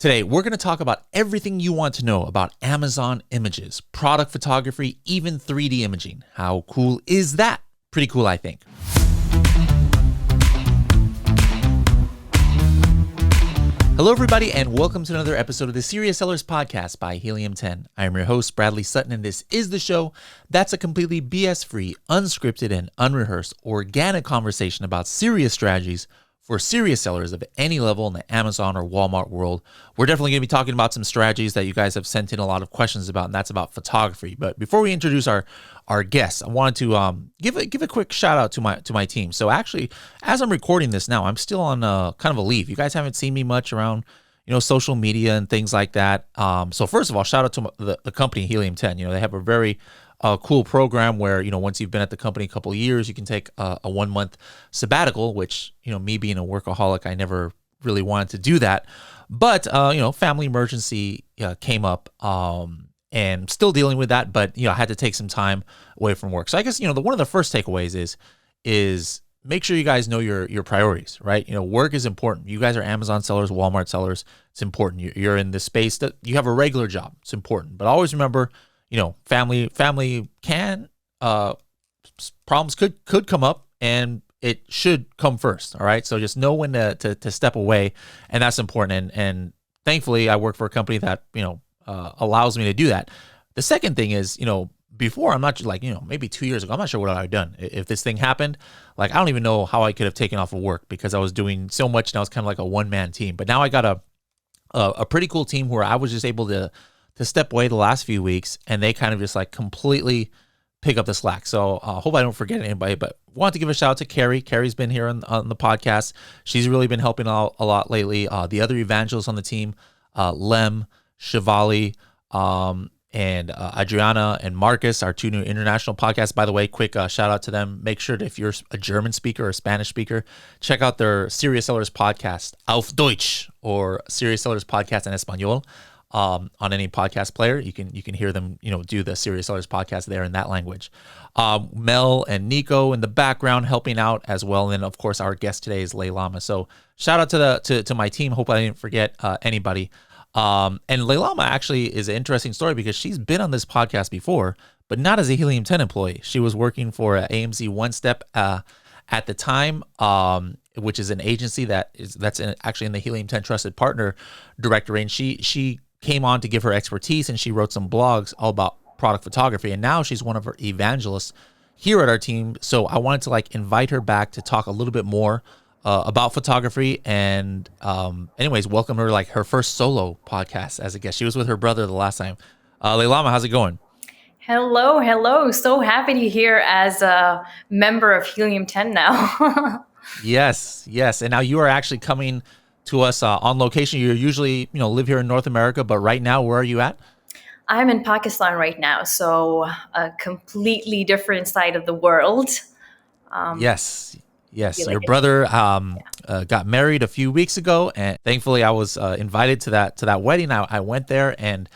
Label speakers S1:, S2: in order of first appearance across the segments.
S1: Today, we're going to talk about everything you want to know about Amazon images, product photography, even 3D imaging. How cool is that? Pretty cool, I think. Hello, everybody, and welcome to another episode of the Serious Sellers Podcast by Helium 10. I am your host, Bradley Sutton, and this is the show that's a completely BS-free, unscripted, and unrehearsed organic conversation about serious strategies for serious sellers of any level in the Amazon or Walmart world. We're definitely going to be talking about some strategies that you guys have sent in a lot of questions about, and that's about photography. But before we introduce our guests, I wanted to give a quick shout out to my team. So actually, as I'm recording this now, I'm still on kind of a leave. You guys haven't seen me much around, social media and things like that. So first of all, shout out to the company Helium 10. They have a very cool program where, once you've been at the company a couple of years, you can take a 1 month sabbatical, which, me being a workaholic, I never really wanted to do that. But, family emergency came up and still dealing with that. But, I had to take some time away from work. So I guess, one of the first takeaways is make sure you guys know your priorities, right? Work is important. You guys are Amazon sellers, Walmart sellers. It's important. You're in the space that you have a regular job. It's important. But always remember, family can, problems could come up, and it should come first. All right. So just know when to step away, and that's important. And thankfully I work for a company that, allows me to do that. The second thing is, before, I'm not maybe 2 years ago, I'm not sure what I'd done. If this thing happened, I don't even know how I could have taken off of work because I was doing so much and I was kind of like a one-man team. But now I got a pretty cool team where I was just able to step away the last few weeks, and they kind of just completely pick up the slack. So I hope I don't forget anybody, but want to give a shout out to Carrie. Carrie's been here on the podcast. She's really been helping out a lot lately. The other evangelists on the team, Lem, Shivali, and Adriana and Marcus, our two new international podcasts. By the way, quick shout out to them. Make sure that if you're a German speaker or a Spanish speaker, check out their Serious Sellers podcast, Auf Deutsch, or Serious Sellers podcast en Español. On any podcast player, you can hear them, do the Serious Sellers podcast there in that language. Mel and Nico in the background helping out as well, and then of course our guest today is Leilama. So shout out to my team. Hope I didn't forget anybody. And Leilama actually is an interesting story because she's been on this podcast before, but not as a Helium 10 employee. She was working for AMZ One Step at the time, which is an agency that's actually in the Helium 10 Trusted Partner Directory, and she came on to give her expertise, and she wrote some blogs all about product photography. And now she's one of our evangelists here at our team. So I wanted to invite her back to talk a little bit more about photography. And anyways, welcome her her first solo podcast as a guest. She was with her brother the last time. Leilama, how's it going?
S2: Hello. So happy to be here as a member of Helium 10 now.
S1: Yes. And now you are actually coming to us on location. You usually, live here in North America, but right now, where are you at?
S2: I'm in Pakistan right now, so a completely different side of the world.
S1: Yes. Your brother got married a few weeks ago, and thankfully, I was invited to that wedding. I went there, and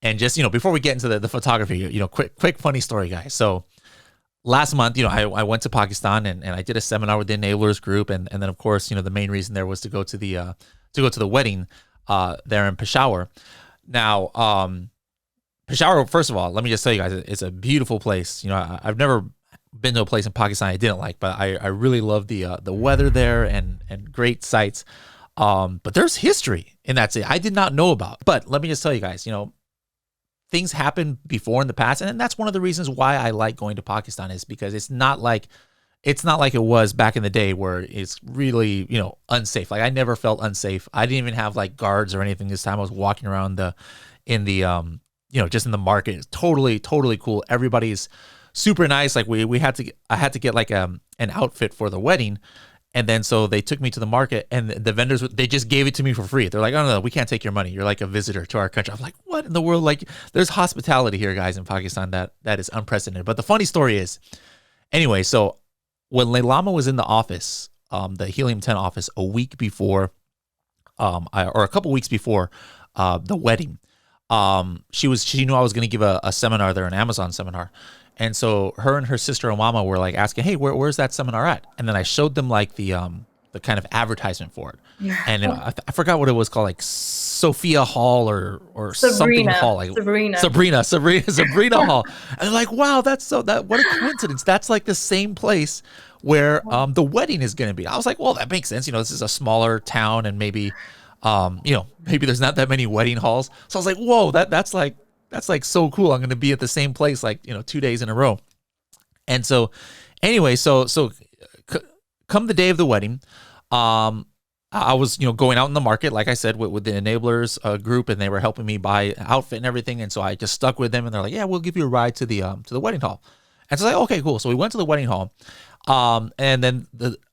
S1: just before we get into the photography, quick funny story, guys. So last month, I went to Pakistan and I did a seminar with the Enablers group, and then of course, the main reason there was to go to the wedding there in Peshawar. Now, Peshawar, first of all, let me just tell you guys, it's a beautiful place. I've never been to a place in Pakistan I didn't like, but I really love the weather there and great sights. But there's history in that city I did not know about. But let me just tell you guys, things happened before in the past, and that's one of the reasons why I like going to Pakistan, is because it's not like it was back in the day where it's really, unsafe. I never felt unsafe. I didn't even have guards or anything this time. I was walking around in the just in the market. It's totally cool. Everybody's super nice. I had to get an outfit for the wedding. And then so they took me to the market, and the vendors, they just gave it to me for free. They're like, oh, no, we can't take your money. You're like a visitor to our country. I'm like, what in the world? There's hospitality here, guys, in Pakistan that is unprecedented. But the funny story is, anyway, so when Leilama was in the office, the Helium 10 office, a week before, or a couple weeks before the wedding, she knew I was going to give a seminar there, an Amazon seminar. And so her and her sister and mama were asking, hey, where's that seminar at? And then I showed them the kind of advertisement for it. And I forgot what it was called, Sophia Hall or something
S2: Sabrina.
S1: Hall, like
S2: Sabrina.
S1: Sabrina Hall. And they're like, wow, what a coincidence. That's like the same place where the wedding is going to be. I was like, well, that makes sense. This is a smaller town, and maybe maybe there's not that many wedding halls. So I was like, whoa, that's like so cool. I'm going to be at the same place like 2 days in a row. And so anyway, come the day of the wedding, I was, going out in the market, like I said, with the enablers group, and they were helping me buy outfit and everything. And so I just stuck with them, and they're like, yeah, we'll give you a ride to the wedding hall. And so I was like, okay, cool. So we went to the wedding hall. And then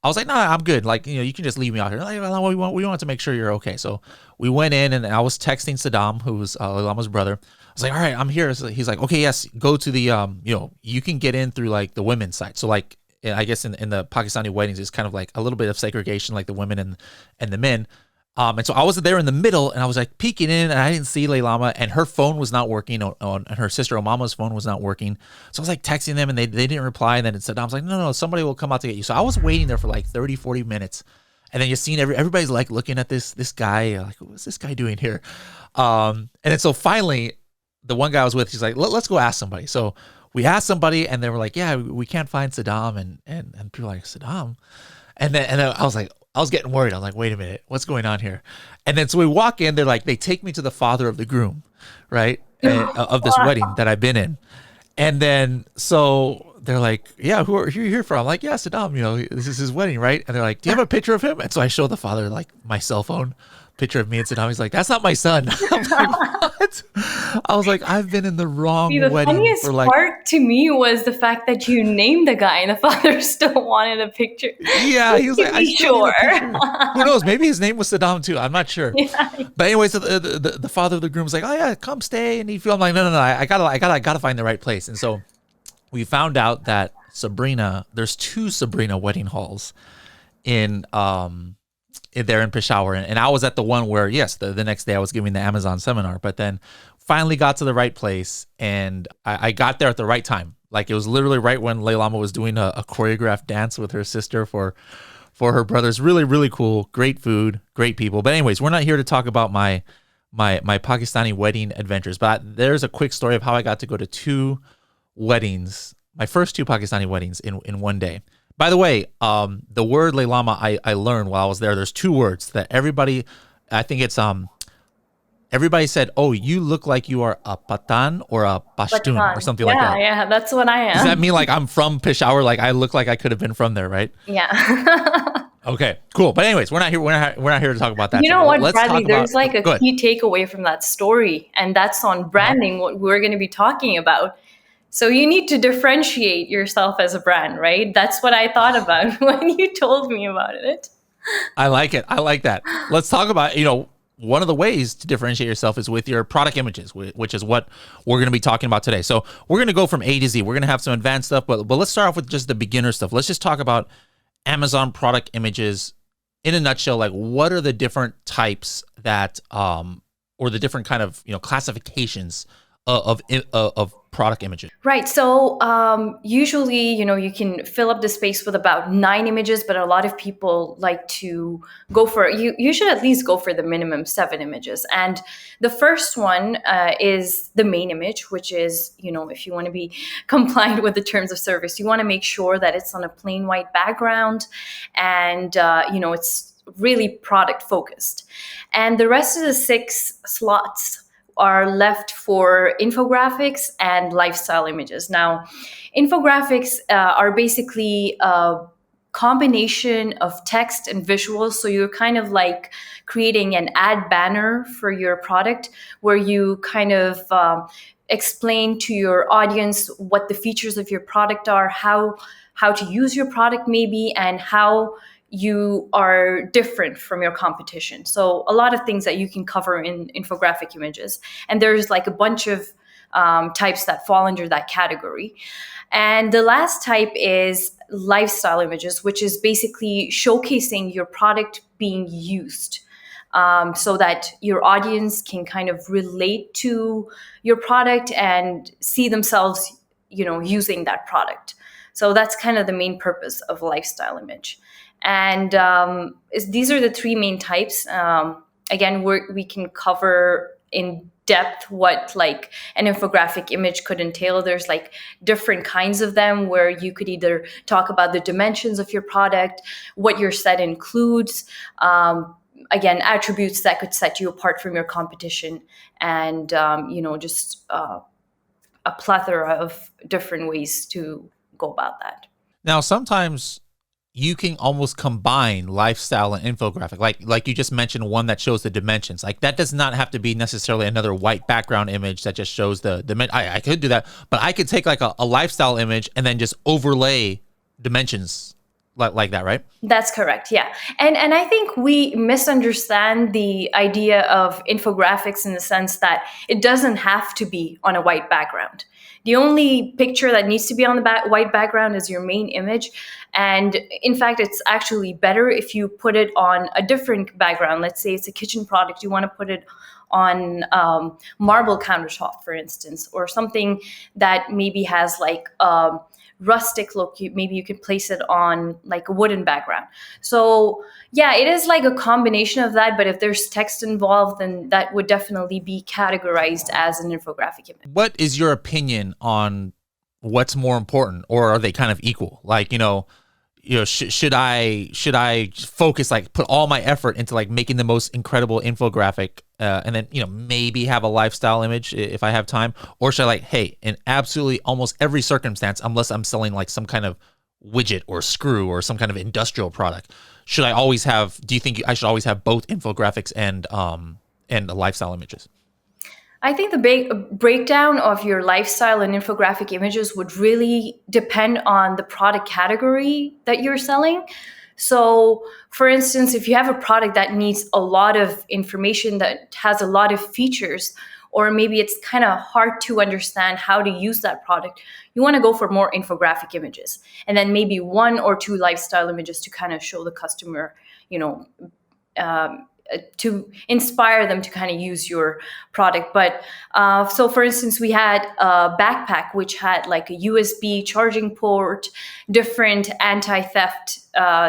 S1: I was like, nah, I'm good. Like, you can just leave me out here. Like, well, we want to make sure you're okay. So we went in, and I was texting Saddam, who's Leilama's brother. I was like, all right, I'm here. So he's like, okay, yes, go to the, you can get in through like the women's side. So like, I guess in the Pakistani weddings, it's kind of like a little bit of segregation, like the women and the men. And so I was there in the middle, and I was like peeking in, and I didn't see Leilama, and her phone was not working, and her sister Omama's phone was not working. So I was like texting them, and they didn't reply. And then it said, I was like, no, somebody will come out to get you. So I was waiting there for like 30, 40 minutes. And then you're seeing everybody's like looking at this guy, like, what's this guy doing here? And then so finally, the one guy I was with, he's like, let's go ask somebody. So we asked somebody, and they were like, yeah, we can't find Saddam. And people were like, Saddam? And then I was like, I was getting worried. I was like, wait a minute, what's going on here? And then so we walk in, they're like, they take me to the father of the groom, right? Of this wedding that I've been in. And then so they're like, yeah, who are you here from? I'm like, yeah, Saddam, this is his wedding, right? And they're like, do you have a picture of him? And so I show the father like my cell phone picture of me and Saddam. He's like, that's not my son. I'm like, what? I was like, I've been in the wrong
S2: See, the
S1: wedding
S2: funniest
S1: for like.
S2: part to me was the fact that you named the guy and the father still wanted a picture.
S1: Yeah, he was like, I still need a picture.
S2: Sure.
S1: Who knows? Maybe his name was Saddam too. I'm not sure.
S2: Yeah.
S1: But anyway, so the father of the groom was like, oh yeah, come stay. And I'm like, no, I gotta find the right place. And so we found out that there's 2 Sabrina wedding halls in there in Peshawar, and I was at the one where, yes, the next day I was giving the Amazon seminar, but then finally got to the right place, and I got there at the right time. Like, it was literally right when Leilama was doing a choreographed dance with her sister for her brothers. Really, really cool. Great food, great people. But anyways, we're not here to talk about my Pakistani wedding adventures, but there's a quick story of how I got to go to 2 weddings, my first 2 Pakistani weddings in one day. By the way, the word Leilama I learned while I was there. There's 2 words that everybody, I think it's everybody said, oh, you look like you are a Patan or a Pashtun or something like that.
S2: Yeah, that's what I am.
S1: Does that mean like I'm from Peshawar? Like I look like I could have been from there, right?
S2: Yeah.
S1: Okay, cool. But anyways, we're not here to talk about that.
S2: You know what,
S1: Let's
S2: Bradley? There's like
S1: go
S2: a
S1: ahead.
S2: key takeaway from that story, and that's on branding, what we're going to be talking about. So you need to differentiate yourself as a brand, right? That's what I thought about when you told me about it.
S1: I like it. I like that. Let's talk about, one of the ways to differentiate yourself is with your product images, which is what we're going to be talking about today. So we're going to go from A to Z. We're going to have some advanced stuff, but let's start off with just the beginner stuff. Let's just talk about Amazon product images in a nutshell. Like, what are the different types that, or the different kind of, classifications of product images?
S2: Right. So usually, you can fill up the space with about 9 images, but a lot of people like to go for, you should at least go for the minimum 7 images. And the first one is the main image, which is, if you want to be compliant with the terms of service, you want to make sure that it's on a plain white background and, it's really product focused. And the rest of the 6 slots are left for infographics and lifestyle images. Now, infographics are basically a combination of text and visuals. So you're kind of like creating an ad banner for your product where you kind of explain to your audience what the features of your product are, how to use your product maybe, and how you are different from your competition. So a lot of things that you can cover in infographic images. And there's like a bunch of types that fall under that category. And the last type is lifestyle images, which is basically showcasing your product being used. So that your audience can kind of relate to your product and see themselves, using that product. So that's kind of the main purpose of lifestyle image. And these are the 3 main types. again, we can cover in depth what like an infographic image could entail. There's like different kinds of them where you could either talk about the dimensions of your product, what your set includes, again, attributes that could set you apart from your competition, and just a plethora of different ways to go about that.
S1: Now, sometimes you can almost combine lifestyle and infographic. Like you just mentioned, one that shows the dimensions. Like that does not have to be necessarily another white background image that just shows the dimension. I could do that, but I could take like a lifestyle image and then just overlay dimensions like that, right?
S2: That's correct. Yeah. And I think we misunderstand the idea of infographics in the sense that it doesn't have to be on a white background. The only picture that needs to be on the white background is your main image. And in fact, it's actually better if you put it on a different background. Let's say it's a kitchen product. You want to put it on marble countertop, for instance, or something that maybe has like rustic look. Maybe you could place it on like a wooden background. So yeah, it is like a combination of that, but if there's text involved, then that would definitely be categorized as an infographic image.
S1: What is your opinion on what's more important, or are they kind of equal? Like, should I focus, like put all my effort into like making the most incredible infographic, and then maybe have a lifestyle image if I have time, or should I like, hey, in absolutely almost every circumstance, unless I'm selling like some kind of widget or screw or some kind of industrial product, should I always have? Do you think I should always have both infographics and the lifestyle images?
S2: I think the big breakdown of your lifestyle and infographic images would really depend on the product category that you're selling. So, for instance, if you have a product that needs a lot of information, that has a lot of features, or maybe it's kind of hard to understand how to use that product, you want to go for more infographic images. And then maybe one or two lifestyle images to kind of show the customer, to inspire them to kind of use your product. But so for instance, we had a backpack which had like a USB charging port, different anti-theft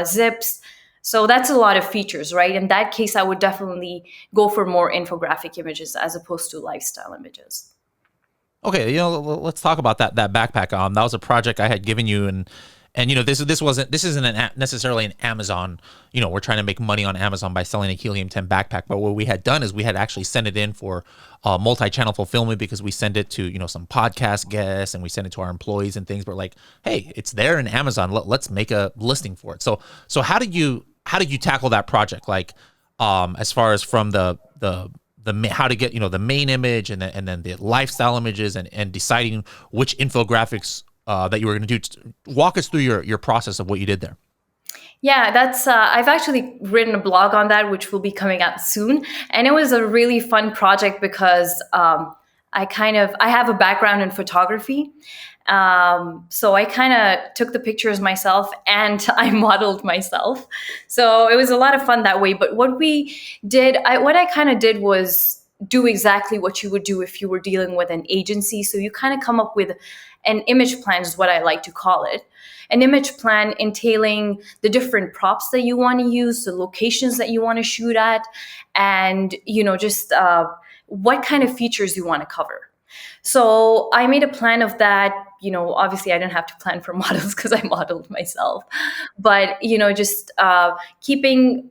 S2: zips. So that's a lot of features, right? In that case, I would definitely go for more infographic images as opposed to lifestyle images.
S1: Okay, let's talk about that backpack. That was a project I had given you, and this isn't necessarily an Amazon. We're trying to make money on Amazon by selling a helium-10 backpack. But what we had done is we had actually sent it in for multi-channel fulfillment, because we send it to some podcast guests and we send it to our employees and things. But like, hey, it's there in Amazon. Let's make a listing for it. So how did you tackle that project? Like, as far as from the how to get the main image and then the lifestyle images and deciding which infographics that you were going to do. Walk us through your process of what you did there.
S2: Yeah, that's I've actually written a blog on that, which will be coming out soon. And it was a really fun project because I have a background in photography. So I kind of took the pictures myself and I modeled myself. So it was a lot of fun that way. But what I kind of did was do exactly what you would do if you were dealing with an agency. So you kind of come up with an image plan, is what I like to call it. An image plan entailing the different props that you want to use, the locations that you want to shoot at, and just what kind of features you want to cover. So I made a plan of that. Obviously I didn't have to plan for models because I modeled myself, but just keeping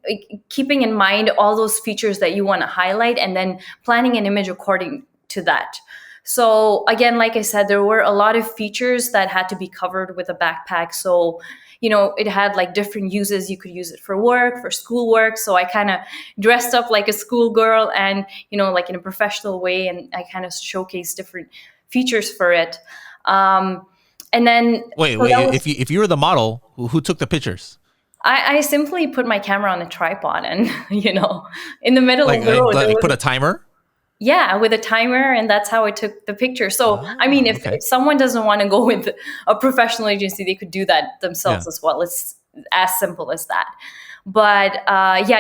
S2: in mind all those features that you want to highlight, and then planning an image according to that. So again, like I said, there were a lot of features that had to be covered with a backpack. So, it had like different uses. You could use it for work, for schoolwork. So I kind of dressed up like a schoolgirl and, like in a professional way. And I kind of showcased different features for it. And then
S1: wait, if you were the model, who took the pictures?
S2: I simply put my camera on a tripod and, in the middle of the road.
S1: Like put a timer?
S2: Yeah, with a timer, and that's how I took the picture. So, if someone doesn't want to go with a professional agency, they could do that themselves as well. It's as simple as that. But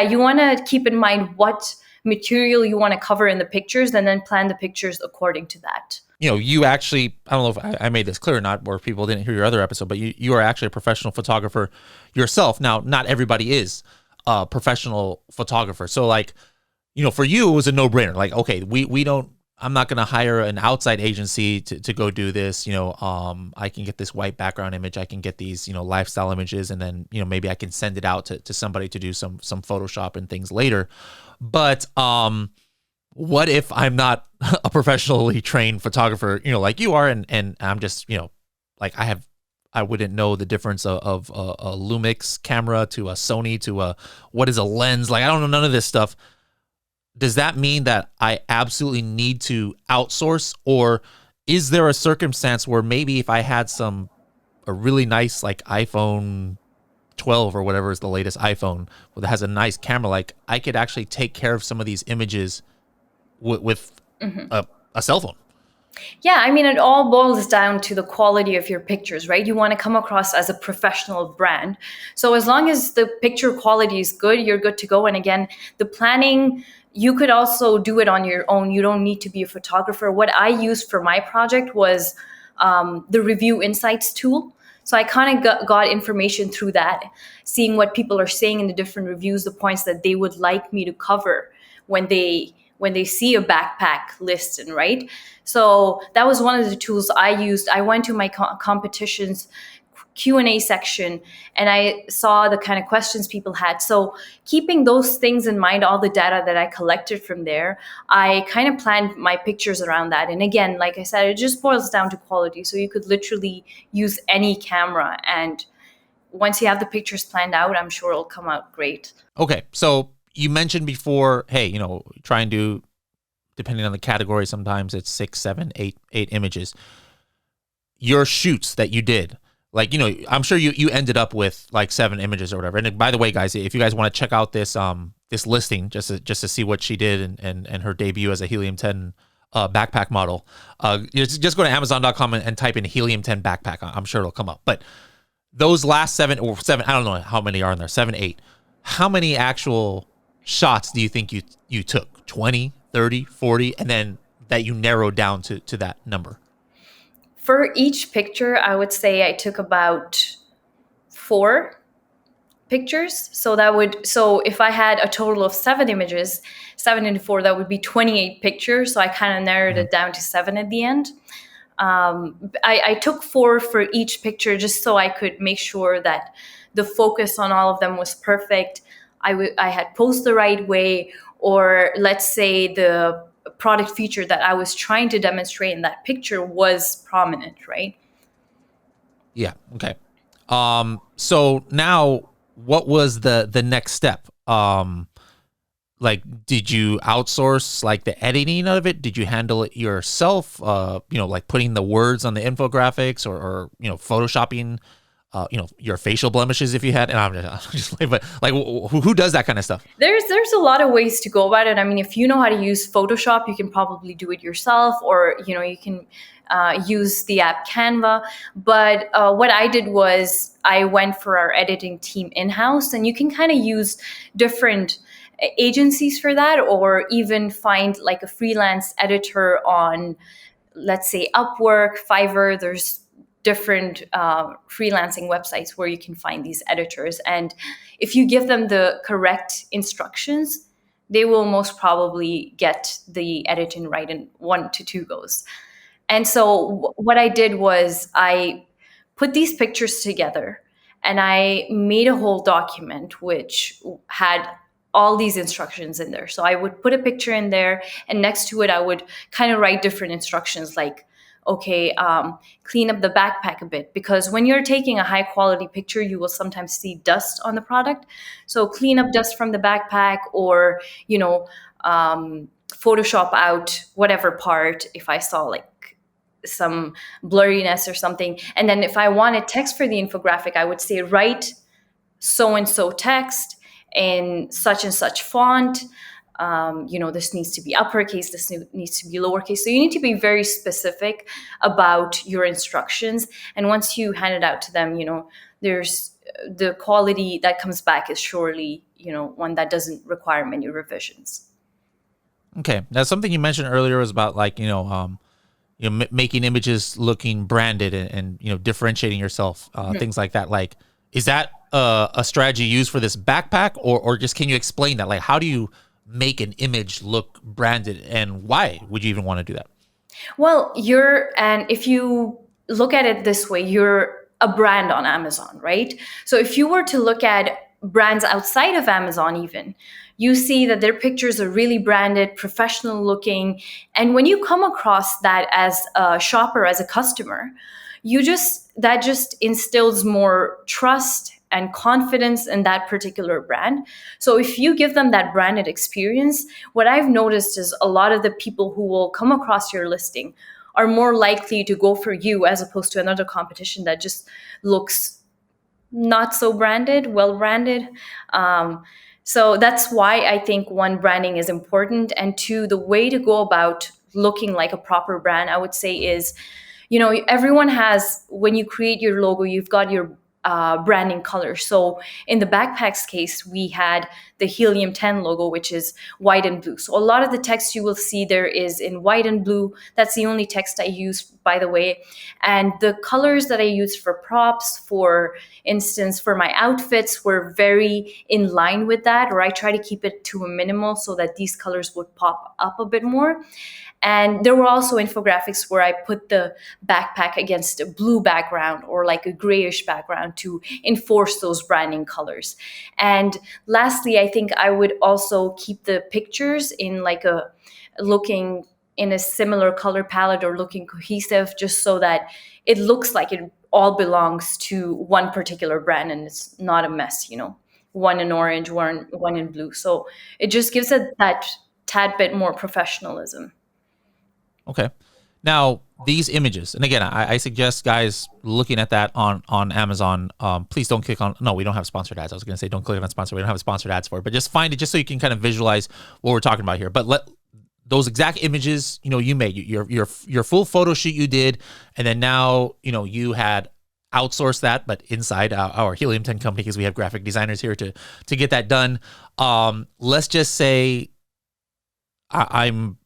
S2: you want to keep in mind what material you want to cover in the pictures, and then plan the pictures according to that.
S1: You actually, I don't know if I made this clear or not, or if people didn't hear your other episode, but you are actually a professional photographer yourself. Now, not everybody is a professional photographer. So like, for you, it was a no-brainer. Like, okay, we don't, I'm not going to hire an outside agency to go do this. I can get this white background image. I can get these, lifestyle images, and then, maybe I can send it out to somebody to do some Photoshop and things later. But what if I'm not a professionally trained photographer, like you are, and I'm just, like I wouldn't know the difference of a Lumix camera to a Sony to what is a lens. Like, I don't know none of this stuff. Does that mean that I absolutely need to outsource, or is there a circumstance where maybe if I had a really nice like iPhone 12 or whatever is the latest iPhone that has a nice camera, like I could actually take care of some of these images with a cell phone?
S2: Yeah, I mean, it all boils down to the quality of your pictures, right? You want to come across as a professional brand. So as long as the picture quality is good, you're good to go. And again, the planning, you could also do it on your own. You don't need to be a photographer. What I used for my project was the Review Insights tool. So I kind of got information through that, seeing what people are saying in the different reviews, the points that they would like me to cover when they see a backpack listed, right? So that was one of the tools I used. I went to my competitions Q&A section and I saw the kind of questions people had. So keeping those things in mind, all the data that I collected from there, I kind of planned my pictures around that. And again, like I said, it just boils down to quality. So you could literally use any camera, and once you have the pictures planned out, I'm sure it'll come out great.
S1: Okay, so you mentioned before, hey, try and do, depending on the category, sometimes it's 6, 7, 8 images. Your shoots that you did, like, I'm sure you ended up with like 7 images or whatever. And by the way, guys, if you guys want to check out this this listing just to see what she did and her debut as a Helium 10 backpack model, just go to Amazon.com and type in Helium 10 backpack. I'm sure it'll come up. But those last 7, I don't know how many are in there, 7, 8. How many actual shots do you think you took? 20, 30, 40, and then that you narrowed down to that number?
S2: For each picture, I would say I took about 4 pictures. So if I had a total of 7 images, 7 into 4, that would be 28 pictures. So I kind of narrowed it down to 7 at the end. I took 4 for each picture just so I could make sure that the focus on all of them was perfect. I had posed the right way, or let's say the product feature that I was trying to demonstrate in that picture was prominent, right?
S1: Yeah. Okay. So now what was the next step? Like, did you outsource like the editing of it? Did you handle it yourself? Like putting the words on the infographics or photoshopping, your facial blemishes if you had, and I'm just like, but like, who does that kind of stuff?
S2: There's a lot of ways to go about it. I mean, if you know how to use Photoshop, you can probably do it yourself, or you can use the app Canva. But what I did was I went for our editing team in-house, and you can kind of use different agencies for that, or even find like a freelance editor on, let's say, Upwork, Fiverr. There's different freelancing websites where you can find these editors. And if you give them the correct instructions, they will most probably get the editing right in 1 to 2 goes. And so what I did was I put these pictures together and I made a whole document which had all these instructions in there. So I would put a picture in there, and next to it, I would kind of write different instructions like, okay, clean up the backpack a bit, because when you're taking a high quality picture, you will sometimes see dust on the product. So clean up dust from the backpack, or, Photoshop out whatever part if I saw like some blurriness or something. And then if I wanted text for the infographic, I would say, write so-and-so text in such and such font. This needs to be uppercase, this needs to be lowercase. So you need to be very specific about your instructions. And once you hand it out to them, there's the quality that comes back is surely, one that doesn't require many revisions.
S1: Okay. Now, something you mentioned earlier was about like, making images looking branded and differentiating yourself, things like that. Like, is that a strategy used for this backpack, or just can you explain that? Like, how do you make an image look branded, and why would you even want to do that?
S2: Well, and if you look at it this way, you're a brand on Amazon, right? So if you were to look at brands outside of Amazon, even, you see that their pictures are really branded, professional looking. And when you come across that as a shopper, as a customer, that just instills more trust and confidence in that particular brand. So if you give them that branded experience, what I've noticed is a lot of the people who will come across your listing are more likely to go for you as opposed to another competition that just looks not so branded, well branded. So that's why I think one, branding is important, and two, the way to go about looking like a proper brand, I would say, is, everyone has, when you create your logo, you've got your branding color. So in the backpacks case, we had the Helium 10 logo, which is white and blue. So a lot of the text you will see there is in white and blue. That's the only text I use, by the way. And the colors that I use for props, for instance, for my outfits, were very in line with that, or I try to keep it to a minimal so that these colors would pop up a bit more. And there were also infographics where I put the backpack against a blue background or like a grayish background to enforce those branding colors. And lastly, I think I would also keep the pictures in like looking in a similar color palette or looking cohesive, just so that it looks like it all belongs to one particular brand and it's not a mess, one in orange, one in blue. So it just gives it that tad bit more professionalism.
S1: Okay. Now, these images, and again, I suggest guys looking at that on Amazon. Please don't click on. No, we don't have sponsored ads. I was going to say don't click on sponsor. We don't have sponsored ads for it, but just find it just so you can kind of visualize what we're talking about here. But let those exact images, you made your full photo shoot you did, and then now you had outsourced that, but inside our Helium 10 company, because we have graphic designers here to get that done. Let's just say I'm.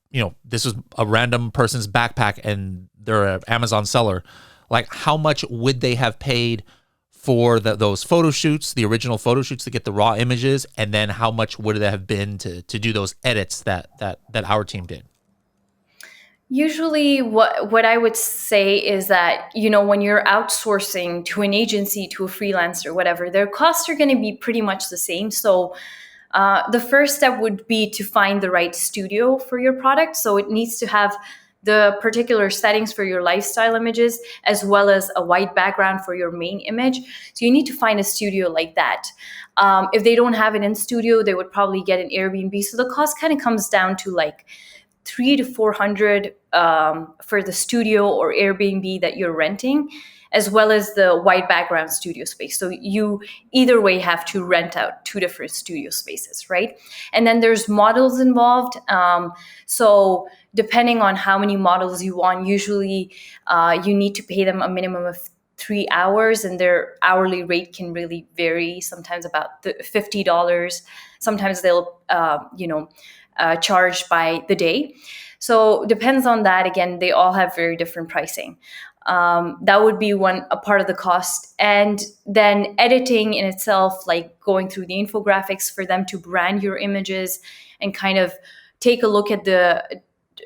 S1: This was a random person's backpack and they're an Amazon seller. Like, how much would they have paid for those photo shoots, the original photo shoots, to get the raw images? And then how much would it have been to do those edits that our team did?
S2: Usually what I would say is that, when you're outsourcing to an agency, to a freelancer, whatever, their costs are going to be pretty much the same. So the first step would be to find the right studio for your product. So it needs to have the particular settings for your lifestyle images, as well as a white background for your main image. So you need to find a studio like that. If they don't have it in studio, they would probably get an Airbnb. So the cost kind of comes down to like $300 to $400 for the studio or Airbnb that you're renting, as well as the white background studio space. So you either way have to rent out two different studio spaces, right? And then there's models involved. So depending on how many models you want, usually you need to pay them a minimum of 3 hours, and their hourly rate can really vary, sometimes about $50. Sometimes they'll, charge by the day. So depends on that. Again, they all have very different pricing. That would be a part of the cost. And then editing in itself, like going through the infographics for them to brand your images and kind of take a look at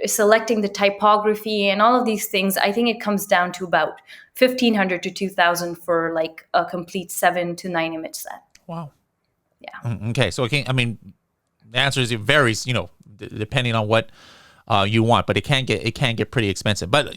S2: selecting the typography and all of these things. I think it comes down to about $1,500 to $2,000 for like a complete 7 to 9 image set.
S1: Wow.
S2: Yeah.
S1: Okay. So the answer is it varies, depending on what you want, but it can get pretty expensive. But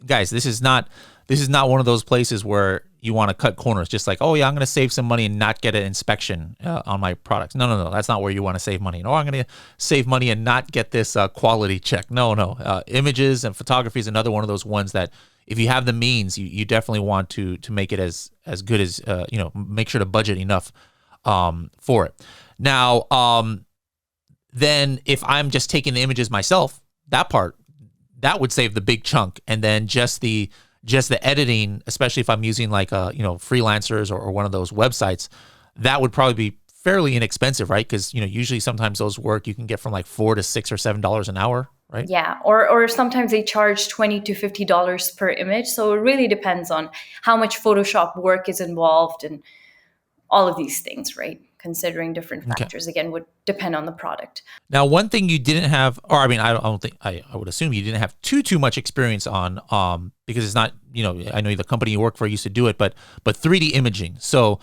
S1: guys, this is not one of those places where you want to cut corners. Just like, oh yeah, I'm going to save some money and not get an inspection on my products. No, that's not where you want to save money. No, I'm going to save money and not get this quality check. No. Images and photography is another one of those ones that if you have the means, you definitely want to make it as good as make sure to budget enough for it. Now, then if I'm just taking the images myself, that would save the big chunk. And then just the editing, especially if I'm using like freelancers or one of those websites, that would probably be fairly inexpensive, right? Because usually sometimes those work you can get from like $4 to $6 or $7 an hour, right?
S2: Yeah, or sometimes they charge $20 to $50 per image. So it really depends on how much Photoshop work is involved and all of these things, right? considering different
S1: Okay.
S2: factors. Again, would depend on the product.
S1: Now, one thing you didn't have, or I mean, I don't think I would assume you didn't have too much experience on, because it's not, I know the company you work for used to do it, but 3D imaging. So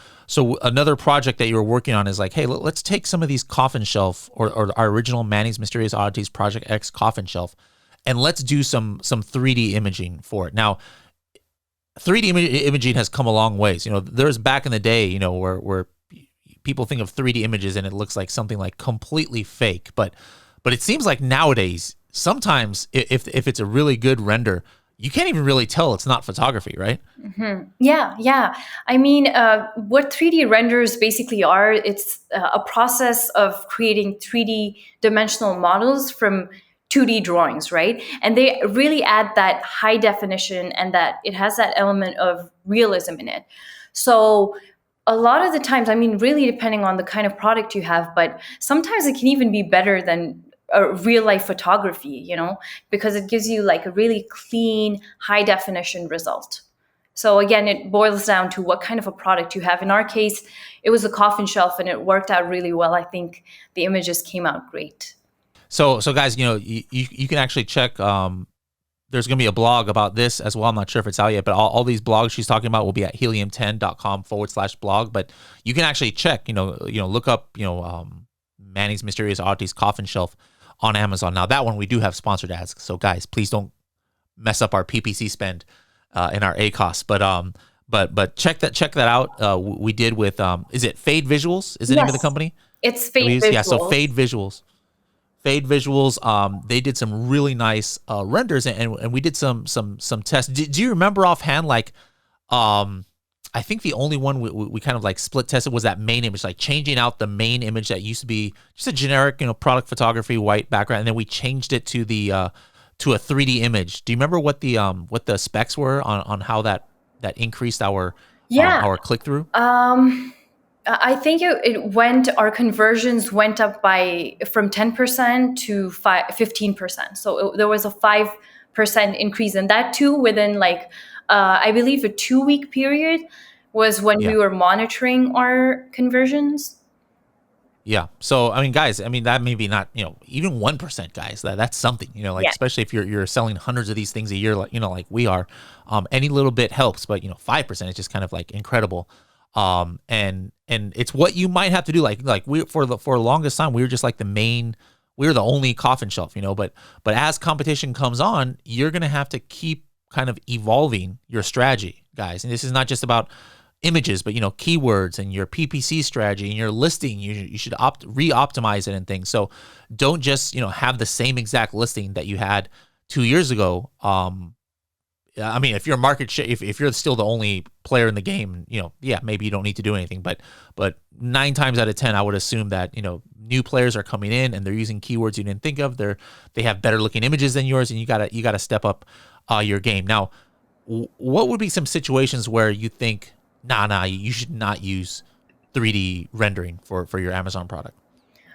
S1: another project that you were working on is like, hey, let's take some of these coffin shelf or our original Manny's Mysterious Oddities Project X coffin shelf, and let's do some 3D imaging for it. Now, 3D imaging has come a long ways. There's back in the day, where people think of 3D images and it looks like something like completely fake, but it seems like nowadays, sometimes if it's a really good render, you can't even really tell it's not photography, right?
S2: Mm-hmm. Yeah. I mean, what 3D renders basically are, it's a process of creating 3D dimensional models from 2D drawings, right? And they really add that high definition and that it has that element of realism in it. So a lot of the times, I mean, really depending on the kind of product you have, but sometimes it can even be better than a real life photography, because it gives you like a really clean, high definition result. So again, it boils down to what kind of a product you have. In our case, it was a coffin shelf and it worked out really well. I think the images came out great.
S1: So guys, you can actually check, there's going to be a blog about this as well. I'm not sure if it's out yet, but all these blogs she's talking about will be at helium10.com/blog. But you can actually check, look up, Manny's Mysterious Oddities Coffin Shelf on Amazon. Now that one we do have sponsored ads, so guys, please don't mess up our PPC spend in our ACOS. But check that out. We did with is it Fade Visuals? Is the name of the company?
S2: It's Fade Visuals.
S1: Yeah, so Fade Visuals. They did some really nice renders, and we did some tests. Do you remember offhand, like, I think the only one we kind of like split tested was that main image, like changing out the main image that used to be just a generic, product photography, white background, and then we changed it to a 3D image. Do you remember what the specs were on how that increased our click through?
S2: I think our conversions went up from 10% to 15%. So there was a 5% increase, and that too within I believe a 2-week period was when we were monitoring our conversions.
S1: Yeah. So, I mean, guys, that may be not, even 1%, guys, that's something, especially if you're selling hundreds of these things a year, like we are, any little bit helps, but 5% is just kind of like incredible. And it's what you might have to do. Like we, for the longest time, we were just like we were the only coffin shelf, but as competition comes on, you're going to have to keep kind of evolving your strategy, guys. And this is not just about images, but keywords and your PPC strategy and your listing. You should re-optimize it and things. So don't just have the same exact listing that you had 2 years ago. If your market share, if you're still the only player in the game, maybe you don't need to do anything. But 9 times out of 10, I would assume that new players are coming in and they're using keywords you didn't think of. They have better looking images than yours, and you gotta step up your game. Now, what would be some situations where you think, you should not use 3D rendering for your Amazon product?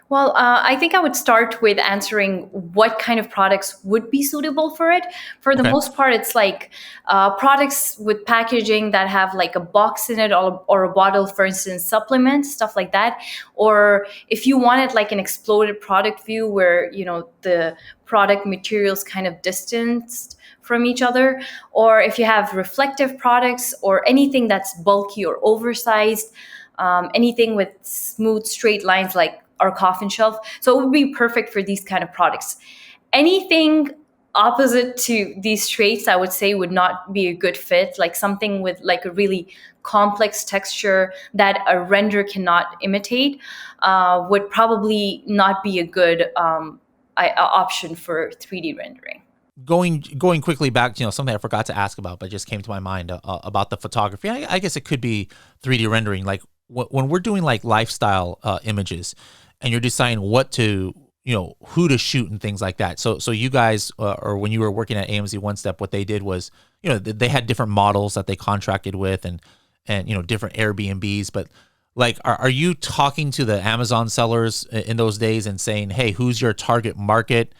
S2: Well, I think I would start with answering what kind of products would be suitable for it. For the most part, it's like products with packaging that have like a box in it or a bottle, for instance, supplements, stuff like that. Or if you wanted like an exploded product view where, the product materials kind of distanced from each other, or if you have reflective products or anything that's bulky or oversized, anything with smooth, straight lines like our coffin shelf. So it would be perfect for these kind of products. Anything opposite to these traits, I would say, would not be a good fit. Like something with like a really complex texture that a render cannot imitate would probably not be a good option for 3D rendering.
S1: Going quickly back, something I forgot to ask about, but just came to my mind about the photography. I guess it could be 3D rendering. Like when we're doing like lifestyle images, and you're deciding what to, who to shoot and things like that. So you guys, or when you were working at AMZ One Step, what they did was, they had different models that they contracted with, and different Airbnbs. But like, are you talking to the Amazon sellers in those days and saying, hey, who's your target market?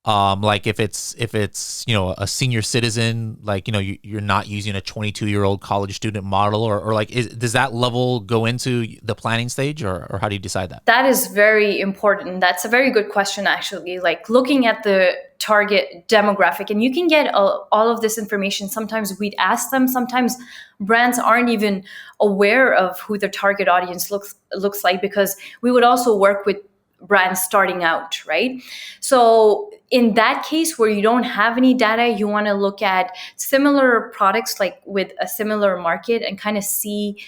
S1: Like if it's a senior citizen, like you're not using a 22-year-old college student model, or like does that level go into the planning stage, or how do you decide that?
S2: That is very important. That's a very good question, actually. Like looking at the target demographic, and you can get all of this information. Sometimes we'd ask them. Sometimes brands aren't even aware of who their target audience looks like, because we would also work with brands starting out, right? So in that case where you don't have any data, you want to look at similar products like with a similar market and kind of see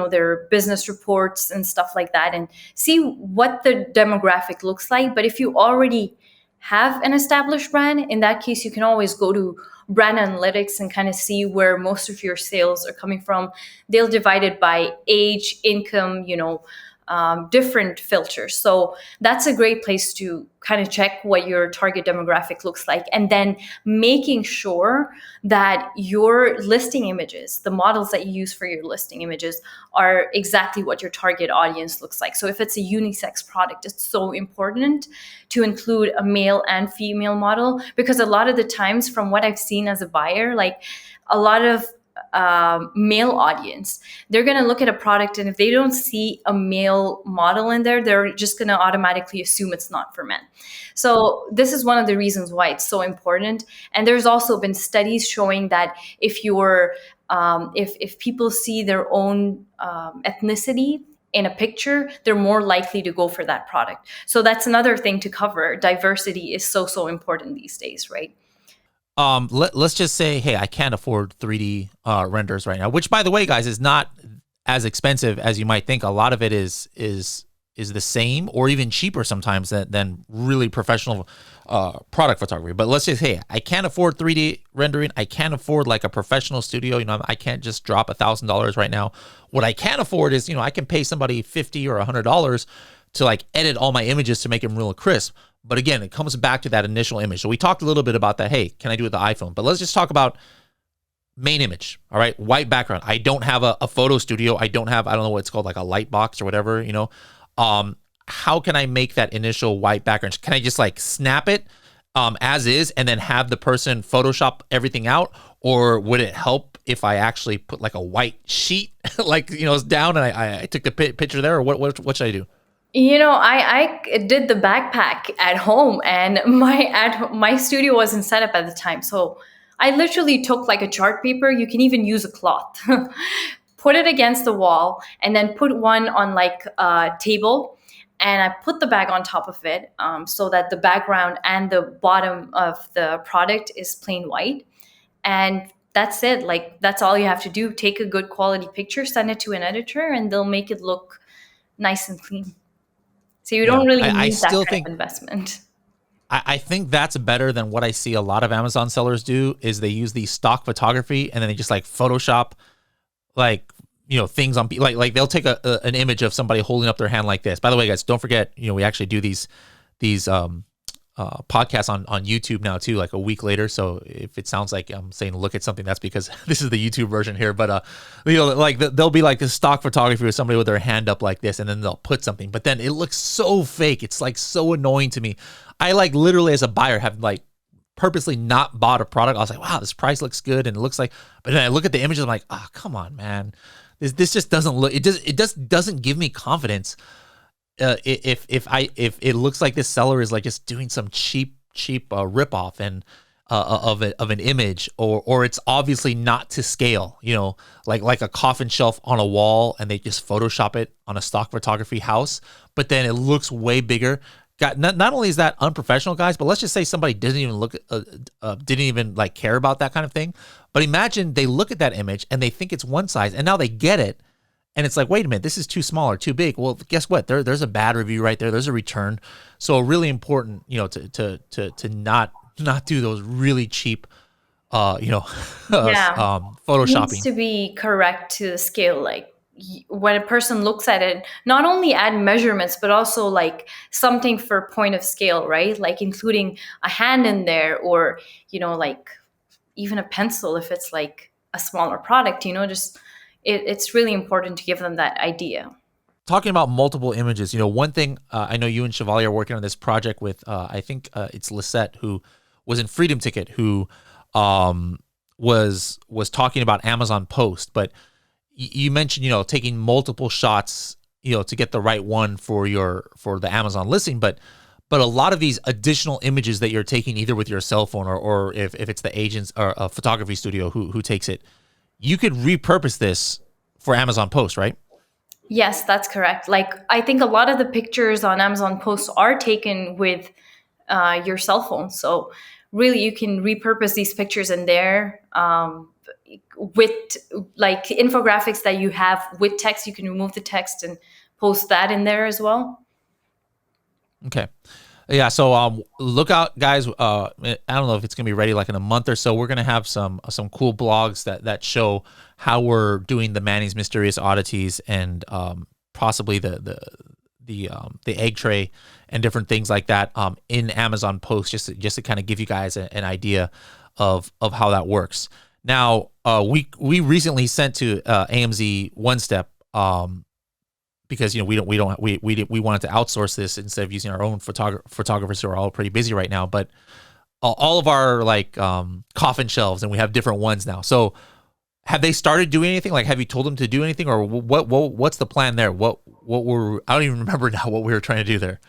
S2: their business reports and stuff like that, and see what the demographic looks like. But if you already have an established brand, in that case you can always go to brand analytics and kind of see where most of your sales are coming from. They'll divide it by age, income, different filters. So that's a great place to kind of check what your target demographic looks like. And then making sure that your listing images, the models that you use for your listing images, are exactly what your target audience looks like. So if it's a unisex product, it's so important to include a male and female model, because a lot of the times, from what I've seen as a buyer, like a lot of male audience, they're going to look at a product, and if they don't see a male model in there, they're just going to automatically assume it's not for men. So this is one of the reasons why it's so important. And there's also been studies showing that if people see their own ethnicity in a picture, they're more likely to go for that product. So that's another thing to cover. Diversity is so important these days, right?
S1: Let's just say, hey, I can't afford 3D renders right now, which, by the way, guys, is not as expensive as you might think. A lot of it is the same or even cheaper sometimes than really professional product photography. But let's just, hey, I can't afford 3D rendering. I can't afford like a professional studio. I can't just drop $1,000 right now. What I can afford is, I can pay somebody $50 or $100 to like edit all my images to make them real crisp. But again, it comes back to that initial image. So we talked a little bit about that. Hey, can I do it with the iPhone? But let's just talk about main image. All right. White background. I don't have a photo studio. I don't know what it's called, like a light box or whatever, how can I make that initial white background? Can I just like snap it as is and then have the person Photoshop everything out? Or would it help if I actually put like a white sheet, like, it's down and I took the picture there, or what should I do?
S2: I did the backpack at home, and my studio wasn't set up at the time. So I literally took like a chart paper. You can even use a cloth. Put it against the wall, and then put one on like a table, and I put the bag on top of it, so that the background and the bottom of the product is plain white. And that's it. Like, that's all you have to do. Take a good quality picture, send it to an editor, and they'll make it look nice and clean. So you
S1: Yeah,
S2: don't really
S1: I
S2: need that
S1: still
S2: kind of
S1: think
S2: investment.
S1: I think that's better than what I see a lot of Amazon sellers do. Is they use the stock photography and then they just like Photoshop like things on like they'll take an image of somebody holding up their hand like this. By the way, guys, don't forget, we actually do these podcasts on YouTube now too, like a week later. So if it sounds like I'm saying look at something, that's because this is the YouTube version here. But like they'll be like the stock photography with somebody with their hand up like this, and then they'll put something, but then it looks so fake. It's like so annoying to me. I like literally as a buyer have like purposely not bought a product. I was like, wow, this price looks good and it looks like, but then I look at the images, I'm like, oh, come on, man. This just doesn't look. It just doesn't give me confidence. If it looks like this seller is like just doing some cheap rip off and of an image, or it's obviously not to scale, like a coffin shelf on a wall and they just Photoshop it on a stock photography house, but then it looks way bigger. Not only is that unprofessional, guys, but let's just say somebody didn't even like care about that kind of thing. But imagine they look at that image and they think it's one size, and now they get it, and it's like, wait a minute, this is too small or too big. Well, guess what? There's a bad review right there. There's a return. So really important, to not do those really cheap,
S2: Yeah. It needs
S1: photoshopping.
S2: to be correct to the scale. Like, when a person looks at it, not only add measurements, but also like something for point of scale, right? Like including a hand in there, or, like even a pencil if it's like a smaller product, just it's really important to give them that idea.
S1: talking about multiple images, one thing I know you and Chevalier are working on this project with, I think it's Lisette, who was in Freedom Ticket, who was talking about Amazon Post. But you mentioned, taking multiple shots, to get the right one for the Amazon listing. But a lot of these additional images that you're taking either with your cell phone or if it's the agents or a photography studio who takes it, you could repurpose this for Amazon Post, right?
S2: Yes, that's correct. Like, I think a lot of the pictures on Amazon Posts are taken with your cell phone. So really, you can repurpose these pictures in there with like infographics that you have with text. You can remove the text and post that in there as well.
S1: Okay. Yeah, so look out, guys. I don't know if it's gonna be ready like in a month or so. We're gonna have some cool blogs that show how we're doing the Manny's Mysterious Oddities and possibly the egg tray and different things like that in Amazon Post, just to kind of give you guys an idea of how that works. Now, we recently sent to AMZ One Step. Because we wanted to outsource this instead of using our own photographers who are all pretty busy right now. But all of our coffin shelves, and we have different ones now. So have they started doing anything? Like, have you told them to do anything, or what's the plan there? I don't even remember now what we were trying to do there.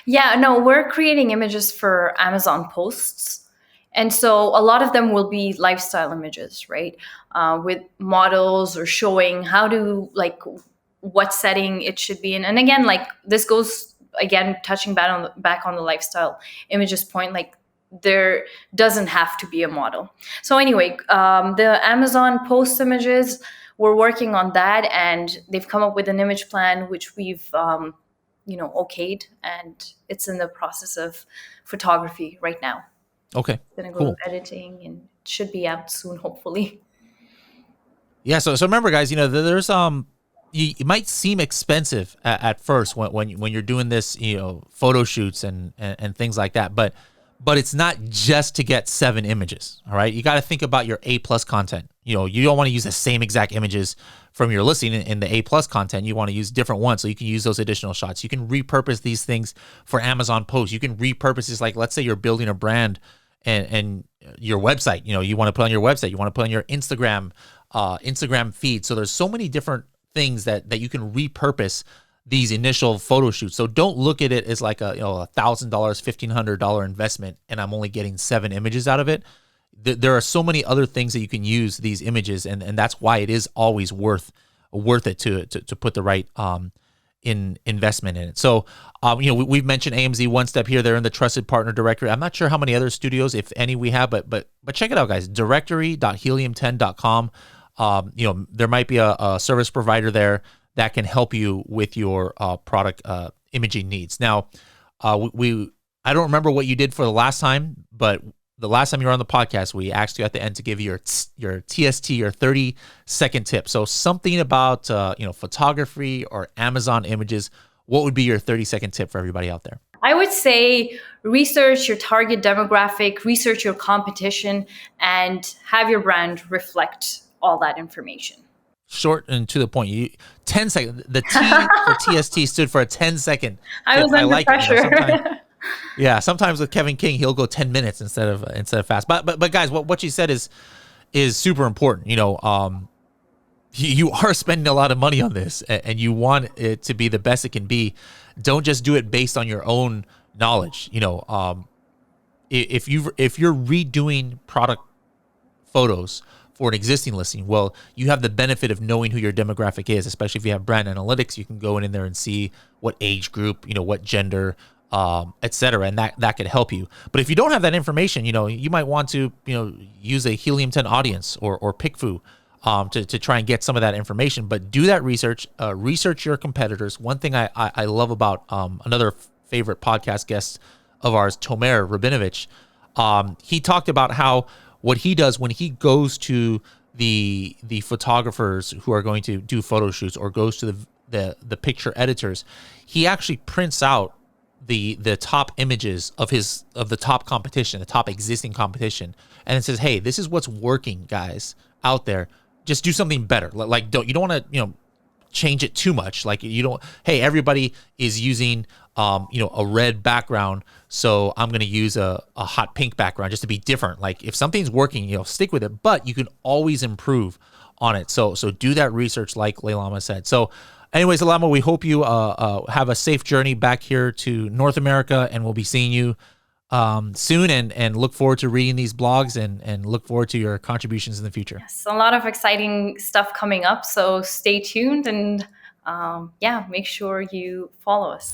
S2: Yeah, no, we're creating images for Amazon Posts. And so a lot of them will be lifestyle images, right? With models or showing how to what setting it should be in. And again, this goes again, touching back on the lifestyle images point, there doesn't have to be a model. So anyway, the Amazon Post images, we're working on that, and they've come up with an image plan, which we've, okayed, and it's in the process of photography right now.
S1: Okay,
S2: it's gonna go
S1: cool.
S2: to editing, and it should be out soon, hopefully.
S1: Yeah. So remember, guys, there's it might seem expensive at first when you're doing this, photo shoots and things like that. But it's not just to get 7 images. All right. You got to think about your A+ content. You don't want to use the same exact images from your listing in the A+ content. You want to use different ones. So you can use those additional shots. You can repurpose these things for Amazon Post. You can repurpose this. Like, let's say you're building a brand and your website, you want to put on your website, you want to put on your Instagram feed. So there's so many different things that you can repurpose these initial photo shoots. So don't look at it as like a $1,000, $1,500 investment, and I'm only getting 7 images out of it. There are so many other things that you can use these images, and that's why it is always worth it to put the right investment in it. So we've mentioned AMZ One Step here. They're in the trusted partner directory. I'm not sure how many other studios, if any, we have, but check it out, guys. Directory.helium10.com. There might be a service provider there that can help you with your product imaging needs. Now, I don't remember what you did for the last time, but the last time you were on the podcast, we asked you at the end to give your TST, your 30-second tip. So something about photography or Amazon images. What would be your 30-second tip for everybody out there?
S2: I would say research your target demographic, research your competition, and have your brand reflect all that information.
S1: Short and to the point. 10 seconds. The T for TST stood for a 10-second.
S2: I was under pressure.
S1: Sometimes with Kevin King, he'll go 10 minutes instead of fast. But guys, what you said is super important. You are spending a lot of money on this, and you want it to be the best it can be. Don't just do it based on your own knowledge. If you're redoing product photos for an existing listing, well, you have the benefit of knowing who your demographic is, especially if you have brand analytics. You can go in there and see what age group, what gender, etc., and that could help you. But if you don't have that information, you might want to, use a Helium 10 audience or PickFu to try and get some of that information. But do that research, research your competitors. One thing I love about another favorite podcast guest of ours, Tomer Rabinovich, he talked about how what he does when he goes to the photographers who are going to do photo shoots or goes to the picture editors, he actually prints out the top images of the top competition, the top existing competition, and it says, hey, this is what's working, guys, out there. Just do something better. Like you don't want to change it too much. Like you don't, hey, everybody is using, a red background, so I'm going to use a hot pink background just to be different. Like if something's working, stick with it, but you can always improve on it. So do that research, like Leilama said. So anyways, Leilama, we hope you have a safe journey back here to North America, and we'll be seeing you soon, and look forward to reading these blogs and look forward to your contributions in the future.
S2: Yes, a lot of exciting stuff coming up, so stay tuned and make sure you follow us.